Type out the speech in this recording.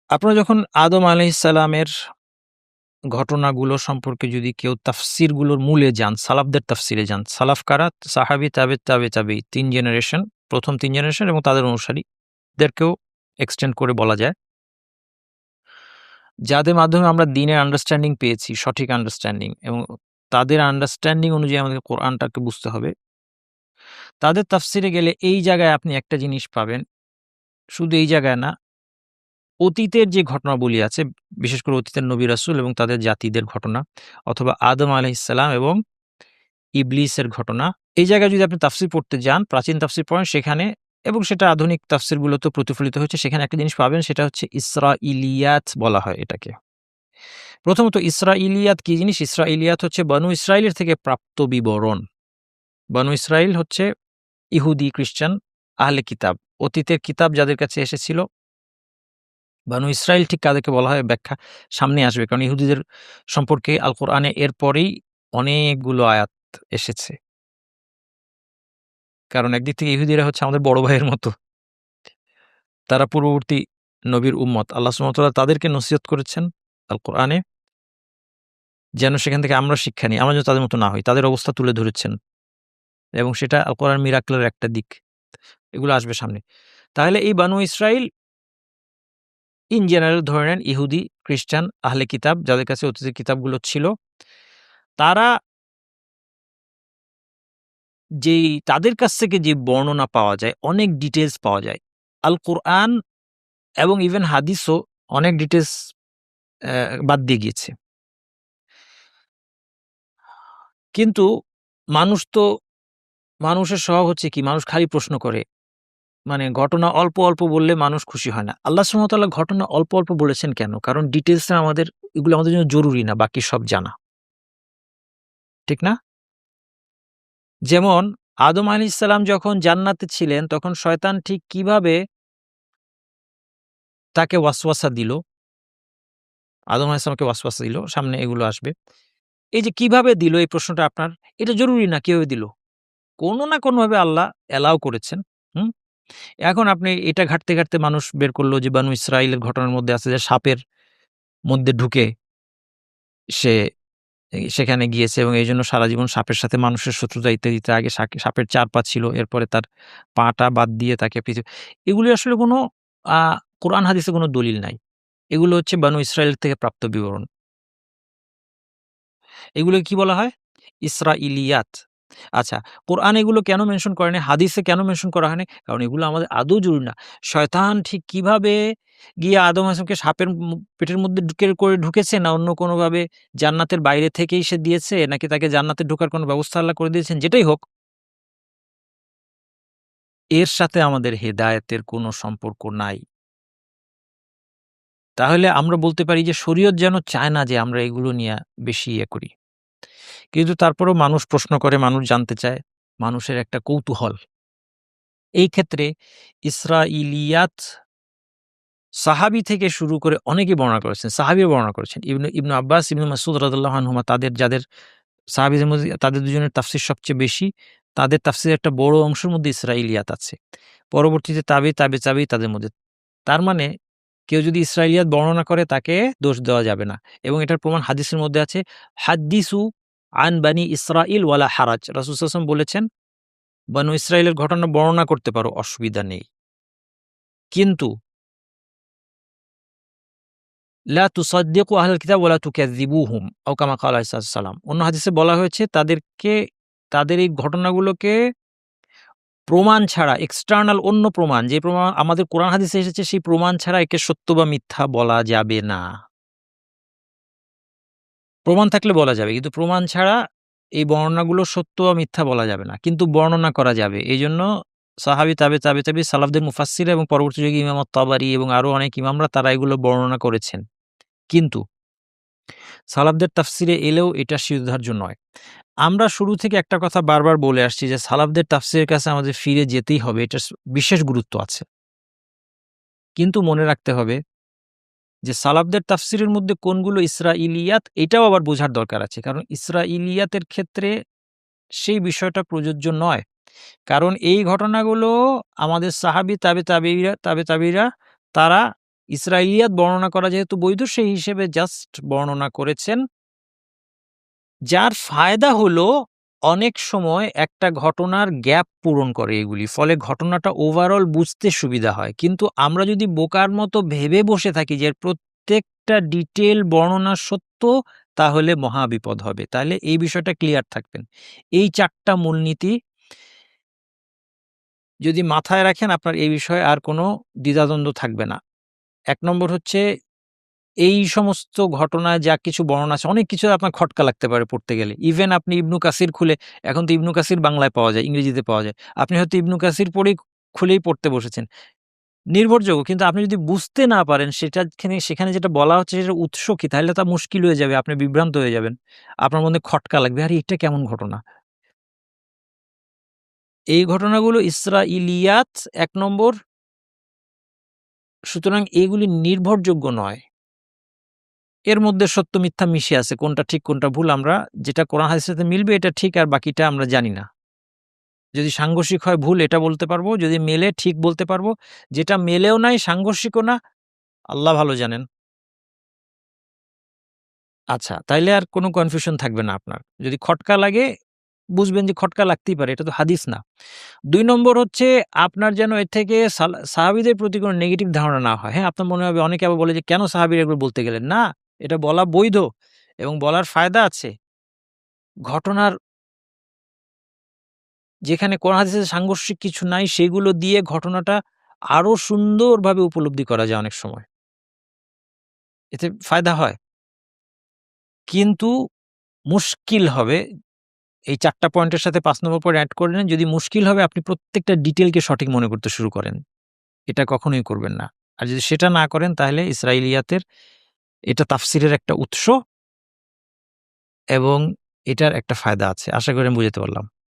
আপনারা যখন আদম আলাইহিস সালামের ঘটনাগুলো সম্পর্কে যদি কেউ তাফসিরগুলোর মূলে যান, সালাফদের তাফসিরে যান। সালাফ কারা? সাহাবী, তাবে, ৩ জেনারেশন, ১ম ৩ জেনারেশন এবং তাদের অনুসারীদেরকেও এক্সটেন্ড করে বলা যায়। যাদের মাধ্যমে আমরা দ্বীনের আন্ডারস্ট্যান্ডিং পেয়েছি, সঠিক আন্ডারস্ট্যান্ডিং, এবং তাদের আন্ডারস্ট্যান্ডিং অনুযায়ী আমাদের কোরআনটাকে বুঝতে হবে। তাদের তাফসিরে গেলে এই জায়গায় আপনি একটা জিনিস পাবেন, শুধু এই জায়গায় না, অতীতের যে ঘটনাবলী আছে, বিশেষ করে অতীতের নবী রাসূল এবং তাদের জাতিদের ঘটনা, অথবা আদম আলাইহিস সালাম এবং ইবলিসের ঘটনা। এই জায়গায় যদি আপনি তাফসির পড়তে যান, প্রাচীন তাফসির পড়েন সেখানে, এবং সেটা আধুনিক তাফসিরগুলোতেও প্রতিফলিত হয়েছে, সেখানে একটা জিনিস পাবেন, সেটা হচ্ছে ইসরাইলিয়াত বলা হয় এটাকে। প্রথমত ইসরাইলিয়াত কি জিনিস? ইসরাইলিয়াত হচ্ছে বনু ইসরাইলের থেকে প্রাপ্ত বিবরণ। বনু ইসরাইল হচ্ছে ইহুদি, খ্রিস্টান, আহলে কিতাব। অতীতের কিতাব যাদের কাছে এসেছিল, বনু ইসরাইল ঠিক কাদেরকে বলা হয় ব্যাখ্যা সামনে আসবে। কারণ ইহুদিদের সম্পর্কে আল কোরআনে এরপরেই অনেকগুলো আয়াত এসেছে। কারণ একদিক থেকে ইহুদিরা হচ্ছে আমাদের বড় ভাইয়ের মতো। তারা পূর্ববর্তী নবীর উম্মত। আল্লাহ সুবহানাহু ওয়া তাআলা তাদেরকে নসিহত করেছেন আল কোরআনে, যেন সেখান থেকে আমরা শিক্ষা নিই। আমরা যেন তাদের মতো না হই। তাদের অবস্থা তুলে ধরেছেন, এবং সেটা আল কোরআন মিরাকলের একটা দিক। এগুলো আসবে সামনে। তাহলে এই বানু ইসরাইল ইন জেনারেল ধরে নেন ইহুদি, খ্রিস্টান, আহলে কিতাব যাদের কাছে অতীতের কিতাবগুলো ছিল, তারা তাদের কাছ থেকে যে বর্ণনা পাওয়া যায়, অনেক ডিটেইলস পাওয়া যায়। আল কোরআন এবং ইভেন হাদিসও অনেক ডিটেইলস বাদ দিয়ে গিয়েছে। কিন্তু মানুষ তো মানুষের স্বভাব হচ্ছে কি? মানুষ খালি প্রশ্ন করে। মানে ঘটনা অল্প, অল্প বললে মানুষ খুশি হয় না। আল্লাহ সুবহানাহু ওয়া তাআলা ঘটনা অল্প, অল্প বলেছেন কেন? কারণ ডিটেইলসে এগুলো আমাদের জন্য জরুরি না বাকি সব জানা। ঠিক না? যেমন আদম আলাইহিস সালাম যখন জান্নাতে ছিলেন, তখন শয়তান ঠিক কিভাবে তাকে ওয়াসওয়াসা দিল? আদম আলাইহিস সালামকে ওয়াসওয়াসা দিল, সামনে এগুলো আসবে। এই যে কিভাবে দিল এই প্রশ্নটা আপনার, এটা জরুরি না কিভাবে দিল। কোনো না কোনোভাবে আল্লাহ অ্যালাও করেছেন। হুম? এখন আপনি এটা ঘাঁটতে, ঘাঁটতে মানুষ বের করল যে বানু ইসরাইলের ঘটনার মধ্যে আছে যে সাপের মধ্যে ঢুকে সে সেখানে গিয়েছে, এবং এইজন্য সারা জীবন সাপের সাথে মানুষের শত্রুতা ইত্যাদিতে। আগে সাপের ৪ পা ছিল। এরপরে তার পাটা বাদ দিয়ে তাকে এগুলি আসলে কোনো আ কোরআন হাদিসে কোনো দলিল নাই। এগুলো হচ্ছে বানু ইসরাইল থেকে প্রাপ্ত বিবরণ। এগুলোকে কি বলা হয়? ইসরাইলিয়াত। আচ্ছা, কোরআনে এগুলো কেন মেনশন করে নাই? হাদিসে কেন মেনশন করা হয় নাই? কারণ এগুলো আমাদের আদৌ জরুরি না। শয়তান ঠিক কিভাবে গিয়ে আদম হাসানকে সাপের পেটের মধ্যে ঢুকেছে, না অন্য কোনোভাবে জান্নাতের বাইরে থেকেই সে দিয়েছে, নাকি তাকে জান্নাতে ঢোকার কোনো ব্যবস্থা আল্লাহ করে দিয়েছেন, যেটাই হোক, এর সাথে আমাদের হেদায়েতের কোনো সম্পর্ক নাই। তাহলে আমরা বলতে পারি যে শরীয়ত যেন চায় না যে আমরা এগুলো নিয়ে বেশি করি। কিন্তু তারপরেও মানুষ প্রশ্ন করে, মানুষ জানতে চায়, মানুষের একটা কৌতূহল। এই ক্ষেত্রে ইসরাইলিয়াত সাহাবী থেকে শুরু করে অনেকেই বর্ণনা করেছেন। সাহাবীও বর্ণনা করেছেন। ইবনু আব্বাস, ইবনু মাসউদ রাদিয়াল্লাহু আনহুমা, যাদের সাহাবীদের মধ্যে তাদের দুজনের তাফসীর সবচেয়ে বেশি। তাদের তাফসীরের একটা বড় অংশের মধ্যে ইসরাইলিয়াত আছে। পরবর্তীতে তাবে তাদের মধ্যে। তার মানে কেউ যদি ইসরাইলিয়াত বর্ণনা করে তাকে দোষ দেওয়া যাবে না। এবং এটার প্রমাণ হাদিসের মধ্যে আছে। হাদ্দিসু আন বানি ইসরাইল ওয়ালা হারাজ। রাসূল সাল্লাল্লাহু আলাইহি ওয়াসাল্লাম বলেছেন, বনু ইসরাইলের ঘটনা বর্ণনা করতে পারো, অসুবিধা নেই। কিন্তু লা তুসাদ্দিকু আহলাল কিতাব ওয়া লা তুকাযযিবুহুম আও কামা ক্বালা আলাইহিস সালাম। অন্য হাদিসে বলা হয়েছে তাদের এই ঘটনাগুলোকে প্রমাণ ছাড়া, এক্সটার্নাল অন্য প্রমাণ, যে প্রমাণ আমাদের কোরআন হাদিসে এসেছে, সেই প্রমাণ ছাড়া একে সত্য বা মিথ্যা বলা যাবে না। প্রমাণ থাকলে বলা যাবে, কিন্তু প্রমাণ ছাড়া এই বর্ণনাগুলো সত্য বা মিথ্যা বলা যাবে না। কিন্তু বর্ণনা করা যাবে। এইজন্য সাহাবী, তাবে, সালাফদের মুফাসসির এবং পরবর্তী যুগে ইমাম আত-তাবারি এবং আরো অনেক ইমামরা তারা এগুলো বর্ণনা করেছেন। কিন্তু সালাফদের তাফসিরে এলেও এটা শিরোধার্য নয়। আমরা শুরু থেকে একটা কথা বারবার বলে আসছি যে সালাফদের তাফসিরের কাছে আমাদের ফিরে যেতেই হবে। এটার বিশেষ গুরুত্ব আছে। কিন্তু মনে রাখতে হবে যে সালাফদের তাফসিরের মধ্যে কোনগুলো ইসরাইলিয়াত, এটাও আবার বোঝার দরকার আছে। কারণ ইসরাইলিয়াতের ক্ষেত্রে সেই বিষয়টা প্রযোজ্য নয়। কারণ এই ঘটনাগুলো আমাদের সাহাবী, তাবে তাবিঈরা তারা ইসরাইলিয়াত বর্ণনা করা যেহেতু বৈধ সেই হিসেবে জাস্ট বর্ণনা করেছেন। যার ফায়দা হলো অনেক সময় একটা ঘটনার গ্যাপ পূরণ করে এগুলি। ফলে ঘটনাটা ওভারঅল বুঝতে সুবিধা হয়। কিন্তু আমরা যদি বোকার মতো ভেবে বসে থাকি যে এর প্রত্যেকটা ডিটেইল বর্ণনা সত্য, তাহলে মহা বিপদ হবে। তাহলে এই বিষয়টা ক্লিয়ার থাকবেন। এই ৪ টা মূলনীতি যদি মাথায় রাখেন আপনার এই বিষয়ে আর কোনো দ্বিধাদ্বন্দ্ব থাকবে না। ১ নম্বর হচ্ছে এই সমস্ত ঘটনায় যা কিছু বর্ণনা আছে, অনেক কিছু আপনার খটকা লাগতে পারে পড়তে গেলে। ইভেন আপনি ইবনু কাসির খুলে, এখন তো ইবনু কাসির বাংলায় পাওয়া যায়, ইংরেজিতে পাওয়া যায়। আপনি হয়তো ইবনু কাসির পড়েই খুলেই পড়তে বসেছেন। নির্ভরযোগ্য, কিন্তু আপনি যদি বুঝতে না পারেন সেখানে যেটা বলা হচ্ছে সেটার উৎস কি, তাহলে তা মুশকিল হয়ে যাবে। আপনি বিভ্রান্ত হয়ে যাবেন। আপনার মধ্যে খটকা লাগবে, আরে এটা কেমন ঘটনা? এই ঘটনাগুলো ইসরাইলিয়াত ১ নম্বর। সুতরাং এগুলি নির্ভরযোগ্য নয়। এর মধ্যে সত্য মিথ্যা মিশে আছে। কোনটা ঠিক কোনটা ভুল, আমরা যেটা কোরআন হাদিসের সাথে মিলবে এটা ঠিক, আর বাকিটা আমরা জানি না। যদি সাংঘর্ষিক হয় ভুল এটা বলতে পারবো, যদি মেলে ঠিক বলতে পারবো। যেটা মেলেও নাই সাংঘর্ষিকও না, আল্লাহ ভালো জানেন। আচ্ছা, তাইলে আর কোনো কনফিউশন থাকবে না আপনার। যদি খটকা লাগে বুঝবেন যে খটকা লাগতেই পারে। এটা তো হাদিস না। ২ নম্বর হচ্ছে আপনার যেন এর থেকে সাহাবীদের প্রতি কোনো নেগেটিভ ধারণা না হয়। হ্যাঁ, আপনার মনে হবে, অনেকে আবার বলে যে কেন সাহাবীরা এগুলো বলতে গেলেন? না, এটা বলা বৈধ এবং বলার ফায়দা আছে। ঘটনার যেখানে কোরআন হাদিসে সাংঘর্ষিক কিছু নাই সেগুলো দিয়ে ঘটনাটা আরো সুন্দরভাবে উপলব্ধি করা যায় অনেক সময়। এতে ফায়দা হয়। কিন্তু মুশকিল হবে, এই ৪ টা পয়েন্টের সাথে ৫ নম্বর পয়েন্ট এড করে নেন। যদি মুশকিল হবে আপনি প্রত্যেকটা ডিটেইলকে সঠিক মনে করতে শুরু করেন। এটা কখনোই করবেন না। আর যদি সেটা না করেন তাহলে ইসরাইলিয়াতের এটা তাফসিরের একটা উৎস এবং এটার একটা ফায়দা আছে। আশা করি আমি বুঝাতে পারলাম।